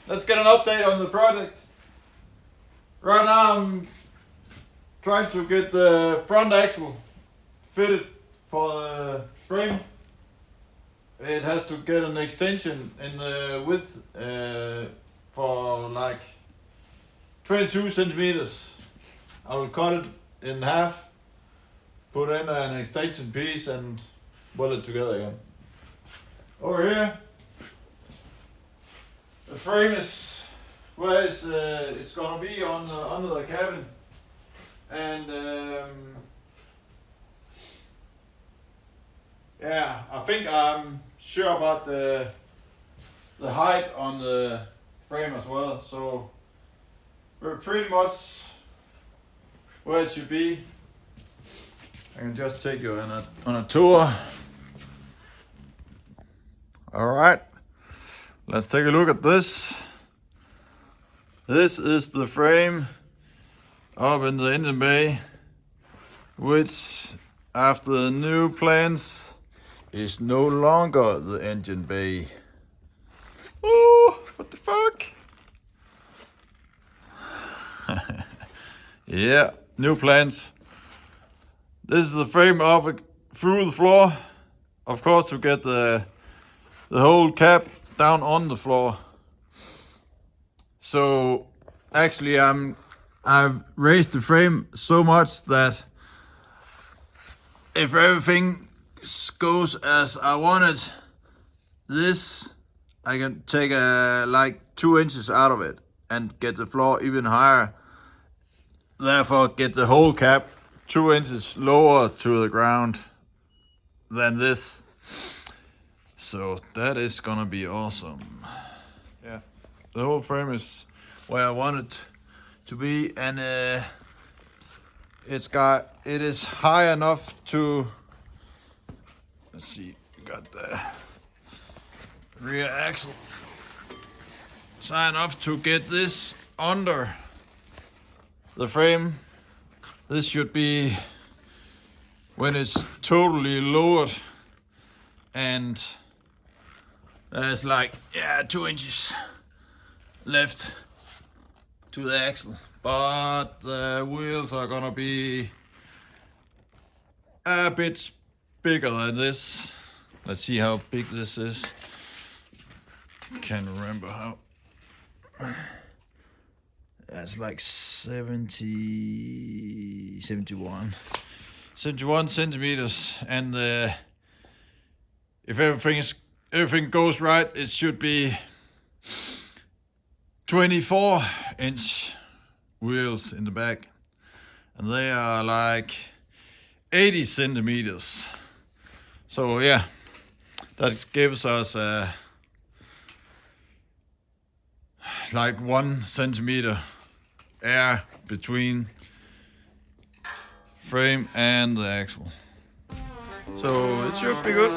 let's get an update on the project. Right now I'm trying to get the front axle fitted for the frame. It has to get an extension in the width for like 22 centimeters. I will cut it in half, put in an extension piece and weld it together again. Over here, the frame is where it's gonna be on under the cabin, and yeah, I think I'm sure about the height on the frame as well. So we're pretty much where it should be. I can just take you on a tour. All right, let's take a look at this. This is the frame up in the engine bay, which after the new plans is no longer the engine bay. Oh, what the fuck? Yeah, new plans. This is the frame up through the floor, of course, to get the whole cap down on the floor. So actually I've raised the frame so much that if everything goes as I wanted, this I can take like 2 inches out of it and get the floor even higher. Therefore get the whole cap 2 inches lower to the ground than this. So that is gonna be awesome. Yeah, the whole frame is where I want it to be, and it is high enough to, let's see, we got the rear axle. It's high enough to get this under the frame. This should be when it's totally lowered, and there's like 2 inches left to the axle, but the wheels are gonna be a bit bigger than this. Let's see how big this is. Can't remember how. That's like 71 centimeters, and if everything goes right, it should be 24-inch wheels in the back, and they are like 80 centimeters. So yeah, that gives us like 1 centimeter air between frame and the axle. So it should be good.